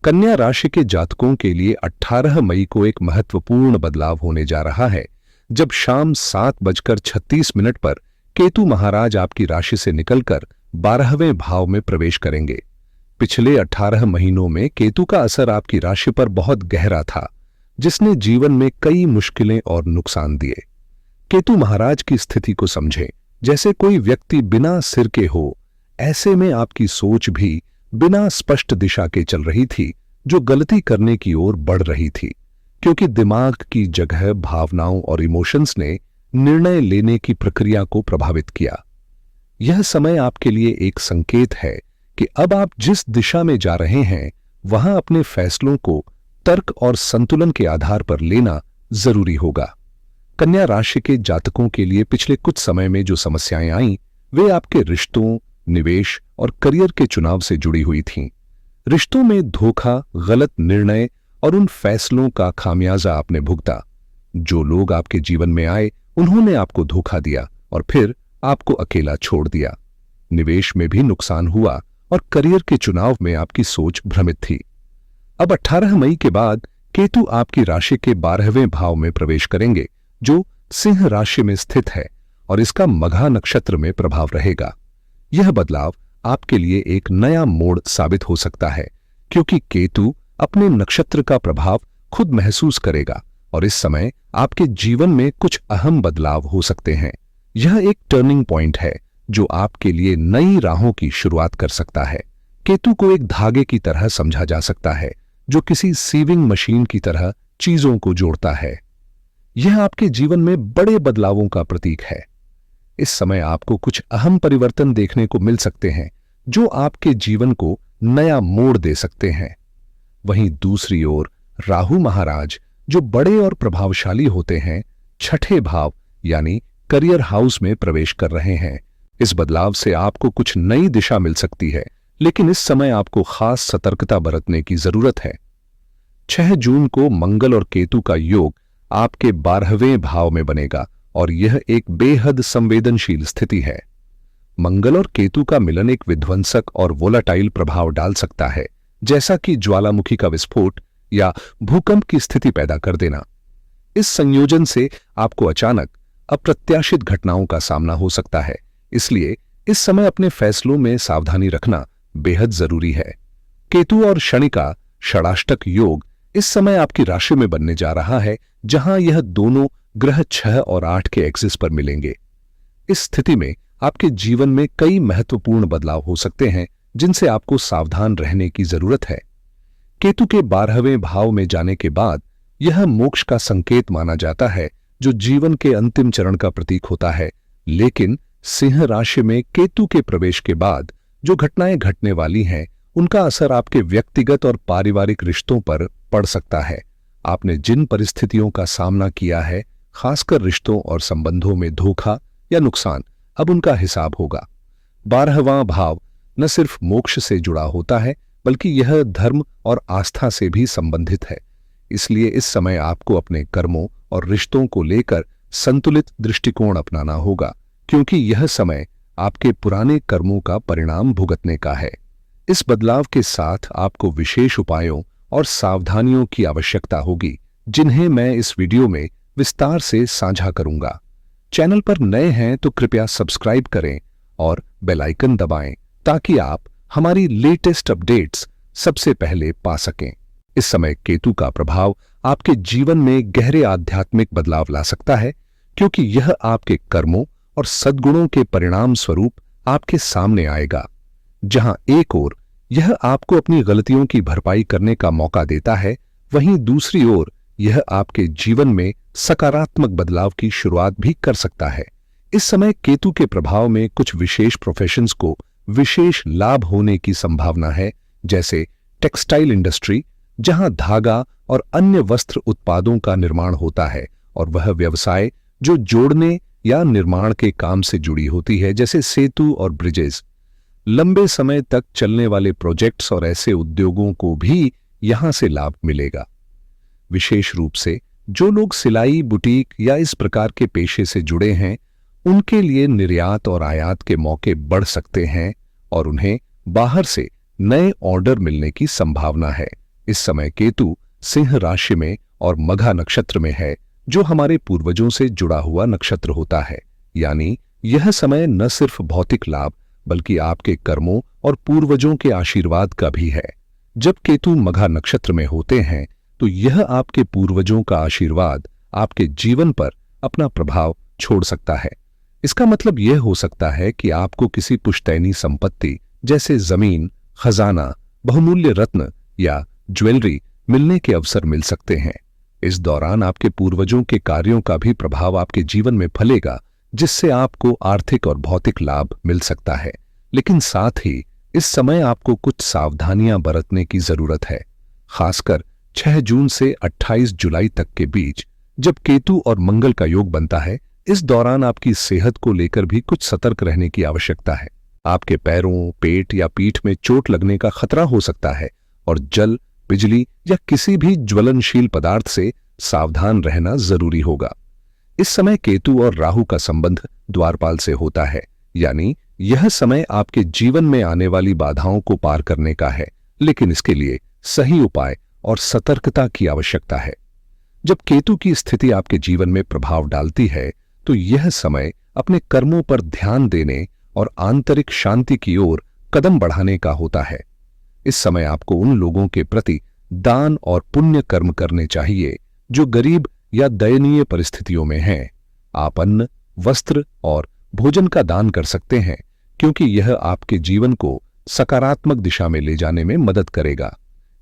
कन्या राशि के जातकों के लिए 18 मई को एक महत्वपूर्ण बदलाव होने जा रहा है, जब शाम 7:36 पर केतु महाराज आपकी राशि से निकलकर 12वें भाव में प्रवेश करेंगे। पिछले 18 महीनों में केतु का असर आपकी राशि पर बहुत गहरा था, जिसने जीवन में कई मुश्किलें और नुकसान दिए। केतु महाराज की स्थिति को समझें जैसे कोई व्यक्ति बिना सिर के हो। ऐसे में आपकी सोच भी बिना स्पष्ट दिशा के चल रही थी, जो गलती करने की ओर बढ़ रही थी, क्योंकि दिमाग की जगह भावनाओं और इमोशंस ने निर्णय लेने की प्रक्रिया को प्रभावित किया। यह समय आपके लिए एक संकेत है कि अब आप जिस दिशा में जा रहे हैं, वहां अपने फैसलों को तर्क और संतुलन के आधार पर लेना जरूरी होगा। कन्या राशि के जातकों के लिए पिछले कुछ समय में जो समस्याएं आईं, वे आपके रिश्तों, निवेश और करियर के चुनाव से जुड़ी हुई थीं। रिश्तों में धोखा, गलत निर्णय और उन फैसलों का खामियाजा आपने भुगता। जो लोग आपके जीवन में आए, उन्होंने आपको धोखा दिया और फिर आपको अकेला छोड़ दिया। निवेश में भी नुकसान हुआ और करियर के चुनाव में आपकी सोच भ्रमित थी। अब 18 मई के बाद केतु आपकी राशि के 12वें भाव में प्रवेश करेंगे, जो सिंह राशि में स्थित है, और इसका मघा नक्षत्र में प्रभाव रहेगा। यह बदलाव आपके लिए एक नया मोड़ साबित हो सकता है, क्योंकि केतु अपने नक्षत्र का प्रभाव खुद महसूस करेगा और इस समय आपके जीवन में कुछ अहम बदलाव हो सकते हैं। यह एक टर्निंग पॉइंट है जो आपके लिए नई राहों की शुरुआत कर सकता है। केतु को एक धागे की तरह समझा जा सकता है, जो किसी सीविंग मशीन की तरह चीजों को जोड़ता है। यह आपके जीवन में बड़े बदलावों का प्रतीक है। इस समय आपको कुछ अहम परिवर्तन देखने को मिल सकते हैं, जो आपके जीवन को नया मोड़ दे सकते हैं। वहीं दूसरी ओर राहु महाराज, जो बड़े और प्रभावशाली होते हैं, छठे भाव यानी करियर हाउस में प्रवेश कर रहे हैं। इस बदलाव से आपको कुछ नई दिशा मिल सकती है, लेकिन इस समय आपको खास सतर्कता बरतने की जरूरत है। 6 जून को मंगल और केतु का योग आपके 12वें भाव में बनेगा और यह एक बेहद संवेदनशील स्थिति है। मंगल और केतु का मिलन एक विध्वंसक और वोलाटाइल प्रभाव डाल सकता है, जैसा कि ज्वालामुखी का विस्फोट या भूकंप की स्थिति पैदा कर देना। इस संयोजन से आपको अचानक अप्रत्याशित घटनाओं का सामना हो सकता है, इसलिए इस समय अपने फैसलों में सावधानी रखना बेहद जरूरी है। केतु और शनि का षडाष्टक योग इस समय आपकी राशि में बनने जा रहा है, जहां यह दोनों ग्रह 6 और 8 के एक्सिस पर मिलेंगे। इस स्थिति में आपके जीवन में कई महत्वपूर्ण बदलाव हो सकते हैं, जिनसे आपको सावधान रहने की जरूरत है। केतु के 12वें भाव में जाने के बाद यह मोक्ष का संकेत माना जाता है, जो जीवन के अंतिम चरण का प्रतीक होता है। लेकिन सिंह राशि में केतु के प्रवेश के बाद जो घटनाएं घटने वाली हैं, उनका असर आपके व्यक्तिगत और पारिवारिक रिश्तों पर पड़ सकता है। आपने जिन परिस्थितियों का सामना किया है, खासकर रिश्तों और संबंधों में धोखा या नुकसान, अब उनका हिसाब होगा। 12वां भाव न सिर्फ मोक्ष से जुड़ा होता है, बल्कि यह धर्म और आस्था से भी संबंधित है। इसलिए इस समय आपको अपने कर्मों और रिश्तों को लेकर संतुलित दृष्टिकोण अपनाना होगा, क्योंकि यह समय आपके पुराने कर्मों का परिणाम भुगतने का है। इस बदलाव के साथ आपको विशेष उपायों और सावधानियों की आवश्यकता होगी, जिन्हें मैं इस वीडियो में विस्तार से साझा करूंगा। चैनल पर नए हैं तो कृपया सब्सक्राइब करें और बेल आइकन दबाएं, ताकि आप हमारी लेटेस्ट अपडेट्स सबसे पहले पा सकें। इस समय केतु का प्रभाव आपके जीवन में गहरे आध्यात्मिक बदलाव ला सकता है, क्योंकि यह आपके कर्मों और सद्गुणों के परिणाम स्वरूप आपके सामने आएगा। जहां एक ओर यह आपको अपनी गलतियों की भरपाई करने का मौका देता है, वहीं दूसरी ओर यह आपके जीवन में सकारात्मक बदलाव की शुरुआत भी कर सकता है। इस समय केतु के प्रभाव में कुछ विशेष प्रोफेशंस को विशेष लाभ होने की संभावना है, जैसे टेक्सटाइल इंडस्ट्री, जहां धागा और अन्य वस्त्र उत्पादों का निर्माण होता है, और वह व्यवसाय जो जोड़ने या निर्माण के काम से जुड़ी होती है, जैसे सेतु और ब्रिजेस। लंबे समय तक चलने वाले प्रोजेक्ट्स और ऐसे उद्योगों को भी यहां से लाभ मिलेगा। विशेष रूप से जो लोग सिलाई, बुटीक या इस प्रकार के पेशे से जुड़े हैं, उनके लिए निर्यात और आयात के मौके बढ़ सकते हैं और उन्हें बाहर से नए ऑर्डर मिलने की संभावना है, इस समय केतु सिंह राशि में और मघा नक्षत्र में है, जो हमारे पूर्वजों से जुड़ा हुआ नक्षत्र होता है। यानी यह समय न सिर्फ भौतिक लाभ बल्कि आपके कर्मों और पूर्वजों के आशीर्वाद का भी है। जब केतु मघा नक्षत्र में होते हैं तो यह आपके पूर्वजों का आशीर्वाद आपके जीवन पर अपना प्रभाव छोड़ सकता है। इसका मतलब यह हो सकता है कि आपको किसी पुश्तैनी संपत्ति जैसे जमीन, खजाना, बहुमूल्य रत्न या ज्वेलरी मिलने के अवसर मिल सकते हैं। इस दौरान आपके पूर्वजों के कार्यों का भी प्रभाव आपके जीवन में फलेगा, जिससे आपको आर्थिक और भौतिक लाभ मिल सकता है। लेकिन साथ ही इस समय आपको कुछ सावधानियां बरतने की जरूरत है, खासकर 6 जून से 28 जुलाई तक के बीच, जब केतु और मंगल का योग बनता है। इस दौरान आपकी सेहत को लेकर भी कुछ सतर्क रहने की आवश्यकता है। आपके पैरों, पेट या पीठ में चोट लगने का खतरा हो सकता है और जल, बिजली या किसी भी ज्वलनशील पदार्थ से सावधान रहना जरूरी होगा। इस समय केतु और राहु का संबंध द्वारपाल से होता है, यानी यह समय आपके जीवन में आने वाली बाधाओं को पार करने का है, लेकिन इसके लिए सही उपाय और सतर्कता की आवश्यकता है। जब केतु की स्थिति आपके जीवन में प्रभाव डालती है तो यह समय अपने कर्मों पर ध्यान देने और आंतरिक शांति की ओर कदम बढ़ाने का होता है। इस समय आपको उन लोगों के प्रति दान और पुण्य कर्म करने चाहिए जो गरीब या दयनीय परिस्थितियों में हैं। आप अन्न, वस्त्र और भोजन का दान कर सकते हैं, क्योंकि यह आपके जीवन को सकारात्मक दिशा में ले जाने में मदद करेगा।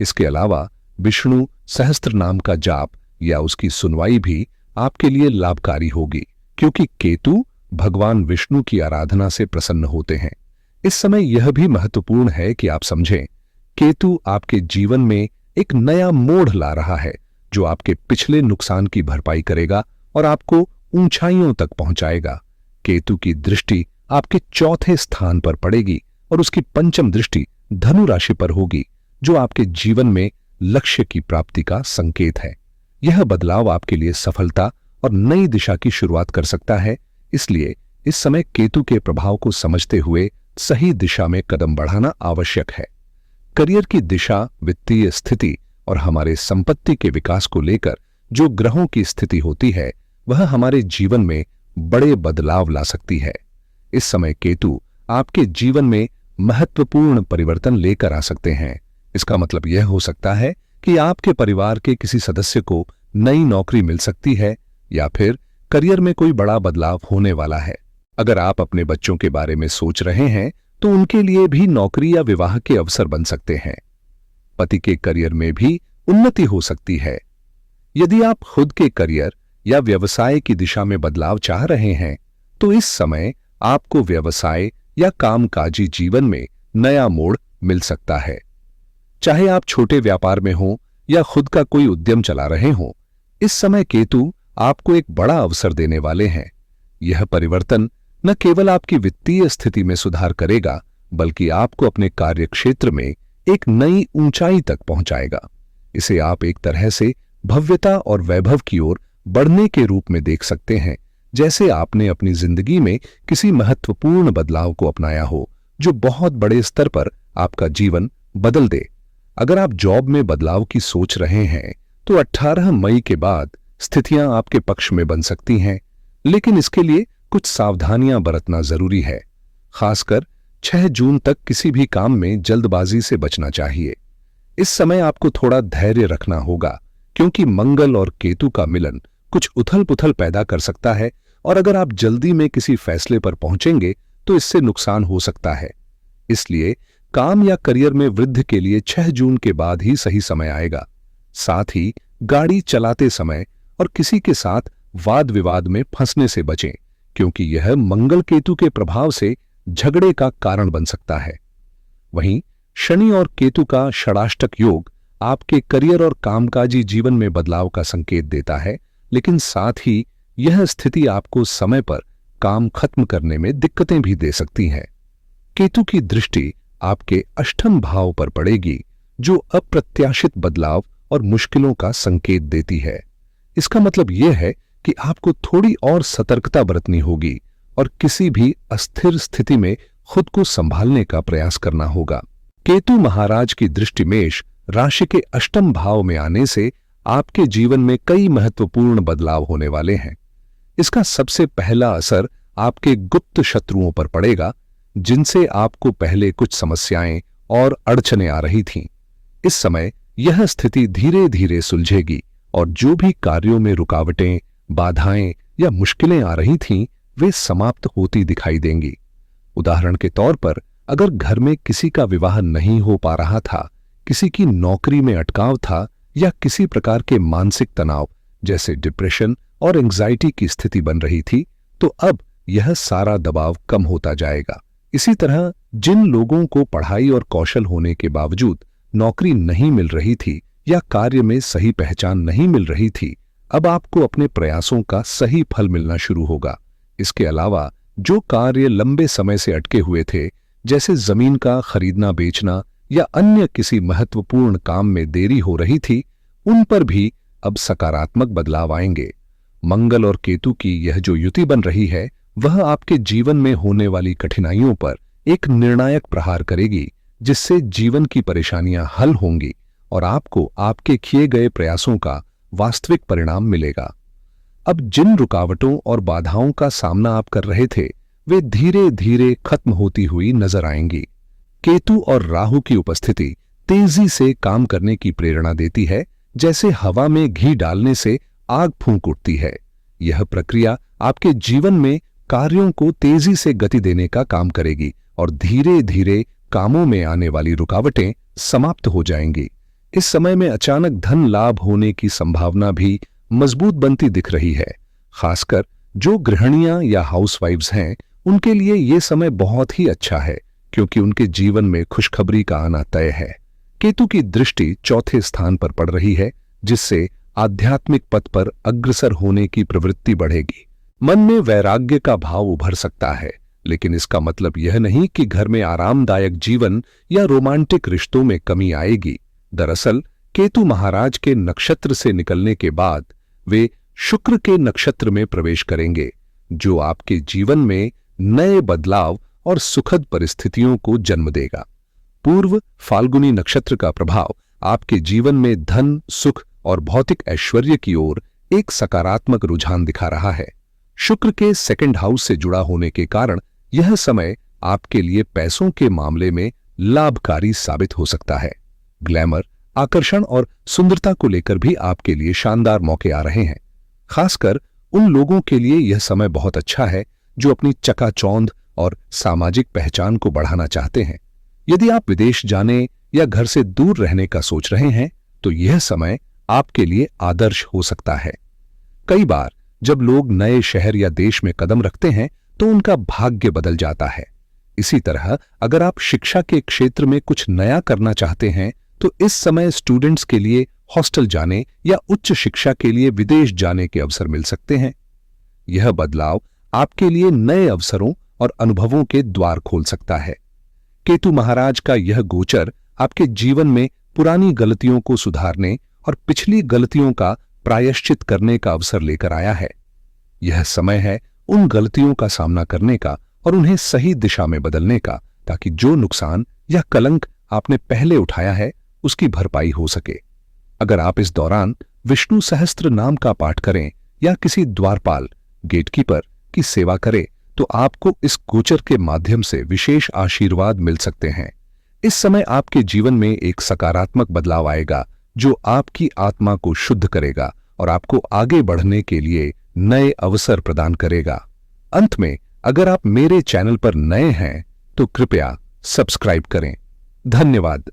इसके अलावा विष्णु सहस्त्र नाम का जाप या उसकी सुनवाई भी आपके लिए लाभकारी होगी, क्योंकि केतु भगवान विष्णु की आराधना से प्रसन्न होते हैं। इस समय यह भी महत्वपूर्ण है कि आप समझें, केतु आपके जीवन में एक नया मोड़ ला रहा है, जो आपके पिछले नुकसान की भरपाई करेगा और आपको ऊंचाइयों तक पहुंचाएगा। केतु की दृष्टि आपके चौथे स्थान पर पड़ेगी और उसकी पंचम दृष्टि धनु राशि पर होगी, जो आपके जीवन में लक्ष्य की प्राप्ति का संकेत है। यह बदलाव आपके लिए सफलता और नई दिशा की शुरुआत कर सकता है। इसलिए इस समय केतु के प्रभाव को समझते हुए सही दिशा में कदम बढ़ाना आवश्यक है। करियर की दिशा, वित्तीय स्थिति और हमारे संपत्ति के विकास को लेकर जो ग्रहों की स्थिति होती है, वह हमारे जीवन में बड़े बदलाव ला सकती है। इस समय केतु आपके जीवन में महत्वपूर्ण परिवर्तन लेकर आ सकते हैं। इसका मतलब यह हो सकता है कि आपके परिवार के किसी सदस्य को नई नौकरी मिल सकती है या फिर करियर में कोई बड़ा बदलाव होने वाला है। अगर आप अपने बच्चों के बारे में सोच रहे हैं तो उनके लिए भी नौकरी या विवाह के अवसर बन सकते हैं। पति के करियर में भी उन्नति हो सकती है। यदि आप खुद के करियर या व्यवसाय की दिशा में बदलाव चाह रहे हैं तो इस समय आपको व्यवसाय या कामकाजी जीवन में नया मोड़ मिल सकता है। चाहे आप छोटे व्यापार में हो या खुद का कोई उद्यम चला रहे हो, इस समय केतु आपको एक बड़ा अवसर देने वाले हैं। यह परिवर्तन न केवल आपकी वित्तीय स्थिति में सुधार करेगा, बल्कि आपको अपने कार्यक्षेत्र में एक नई ऊंचाई तक पहुंचाएगा। इसे आप एक तरह से भव्यता और वैभव की ओर बढ़ने के रूप में देख सकते हैं, जैसे आपने अपनी जिंदगी में किसी महत्वपूर्ण बदलाव को अपनाया हो, जो बहुत बड़े स्तर पर आपका जीवन बदल दे। अगर आप जॉब में बदलाव की सोच रहे हैं तो 18 मई के बाद स्थितियां आपके पक्ष में बन सकती हैं, लेकिन इसके लिए कुछ सावधानियां बरतना जरूरी है। खासकर 6 जून तक किसी भी काम में जल्दबाजी से बचना चाहिए। इस समय आपको थोड़ा धैर्य रखना होगा, क्योंकि मंगल और केतु का मिलन कुछ उथल-पुथल पैदा कर सकता है और अगर आप जल्दी में किसी फैसले पर पहुंचेंगे तो इससे नुकसान हो सकता है। इसलिए काम या करियर में वृद्धि के लिए 6 जून के बाद ही सही समय आएगा। साथ ही गाड़ी चलाते समय और किसी के साथ वाद विवाद में फंसने से बचें, क्योंकि यह मंगल केतु के प्रभाव से झगड़े का कारण बन सकता है। वहीं शनि और केतु का षडाष्टक योग आपके करियर और कामकाजी जीवन में बदलाव का संकेत देता है, लेकिन साथ ही यह स्थिति आपको समय पर काम खत्म करने में दिक्कतें भी दे सकती है। केतु की दृष्टि आपके अष्टम भाव पर पड़ेगी, जो अप्रत्याशित बदलाव और मुश्किलों का संकेत देती है। इसका मतलब यह है कि आपको थोड़ी और सतर्कता बरतनी होगी और किसी भी अस्थिर स्थिति में खुद को संभालने का प्रयास करना होगा। केतु महाराज की दृष्टि मेष, राशि के अष्टम भाव में आने से आपके जीवन में कई महत्वपूर्ण बदलाव होने वाले हैं। इसका सबसे पहला असर आपके गुप्त शत्रुओं पर पड़ेगा, जिनसे आपको पहले कुछ समस्याएं और अड़चनें आ रही थीं। इस समय यह स्थिति धीरे धीरे सुलझेगी और जो भी कार्यों में रुकावटें, बाधाएं या मुश्किलें आ रही थीं, वे समाप्त होती दिखाई देंगी। उदाहरण के तौर पर, अगर घर में किसी का विवाह नहीं हो पा रहा था, किसी की नौकरी में अटकाव था या किसी प्रकार के मानसिक तनाव जैसे डिप्रेशन और एंजाइटी की स्थिति बन रही थी, तो अब यह सारा दबाव कम होता जाएगा। इसी तरह जिन लोगों को पढ़ाई और कौशल होने के बावजूद नौकरी नहीं मिल रही थी या कार्य में सही पहचान नहीं मिल रही थी, अब आपको अपने प्रयासों का सही फल मिलना शुरू होगा। इसके अलावा जो कार्य लंबे समय से अटके हुए थे, जैसे जमीन का खरीदना बेचना या अन्य किसी महत्वपूर्ण काम में देरी हो रही थी, उन पर भी अब सकारात्मक बदलाव आएंगे। मंगल और केतु की यह जो युति बन रही है, वह आपके जीवन में होने वाली कठिनाइयों पर एक निर्णायक प्रहार करेगी, जिससे जीवन की परेशानियां हल होंगी और आपको आपके किए गए प्रयासों का वास्तविक परिणाम मिलेगा। अब जिन रुकावटों और बाधाओं का सामना आप कर रहे थे, वे धीरे धीरे खत्म होती हुई नजर आएंगी। केतु और राहु की उपस्थिति तेजी से काम करने की प्रेरणा देती है, जैसे हवा में घी डालने से आग फूंक उठती है। यह प्रक्रिया आपके जीवन में कार्यों को तेजी से गति देने का काम करेगी और धीरे धीरे कामों में आने वाली रुकावटें समाप्त हो जाएंगी। इस समय में अचानक धन लाभ होने की संभावना भी मजबूत बनती दिख रही है। खासकर जो गृहिणियां या हाउसवाइफ्स हैं, उनके लिए ये समय बहुत ही अच्छा है, क्योंकि उनके जीवन में खुशखबरी का आना तय है। केतु की दृष्टि चौथे स्थान पर पड़ रही है, जिससे आध्यात्मिक पथ पर अग्रसर होने की प्रवृत्ति बढ़ेगी। मन में वैराग्य का भाव उभर सकता है, लेकिन इसका मतलब यह नहीं कि घर में आरामदायक जीवन या रोमांटिक रिश्तों में कमी आएगी। दरअसल केतु महाराज के नक्षत्र से निकलने के बाद वे शुक्र के नक्षत्र में प्रवेश करेंगे, जो आपके जीवन में नए बदलाव और सुखद परिस्थितियों को जन्म देगा। पूर्व फाल्गुनी नक्षत्र का प्रभाव आपके जीवन में धन, सुख और भौतिक ऐश्वर्य की ओर एक सकारात्मक रुझान दिखा रहा है। शुक्र के सेकंड हाउस से जुड़ा होने के कारण यह समय आपके लिए पैसों के मामले में लाभकारी साबित हो सकता है। ग्लैमर, आकर्षण और सुंदरता को लेकर भी आपके लिए शानदार मौके आ रहे हैं। खासकर उन लोगों के लिए यह समय बहुत अच्छा है जो अपनी चकाचौंध और सामाजिक पहचान को बढ़ाना चाहते हैं। यदि आप विदेश जाने या घर से दूर रहने का सोच रहे हैं, तो यह समय आपके लिए आदर्श हो सकता है। कई बार जब लोग नए शहर या देश में कदम रखते हैं, तो उनका भाग्य बदल जाता है। इसी तरह अगर आप शिक्षा के क्षेत्र में कुछ नया करना चाहते हैं, तो इस समय स्टूडेंट्स के लिए हॉस्टल जाने या उच्च शिक्षा के लिए विदेश जाने के अवसर मिल सकते हैं। यह बदलाव आपके लिए नए अवसरों और अनुभवों के द्वार खोल सकता है। केतु महाराज का यह गोचर आपके जीवन में पुरानी गलतियों को सुधारने और पिछली गलतियों का प्रायश्चित करने का अवसर लेकर आया है। यह समय है उन गलतियों का सामना करने का और उन्हें सही दिशा में बदलने का, ताकि जो नुकसान या कलंक आपने पहले उठाया है, उसकी भरपाई हो सके। अगर आप इस दौरान विष्णु सहस्त्र नाम का पाठ करें या किसी द्वारपाल, गेटकीपर की सेवा करें, तो आपको इस गोचर के माध्यम से विशेष आशीर्वाद मिल सकते हैं। इस समय आपके जीवन में एक सकारात्मक बदलाव आएगा, जो आपकी आत्मा को शुद्ध करेगा और आपको आगे बढ़ने के लिए नए अवसर प्रदान करेगा। अंत में, अगर आप मेरे चैनल पर नए हैं, तो कृपया सब्सक्राइब करें। धन्यवाद।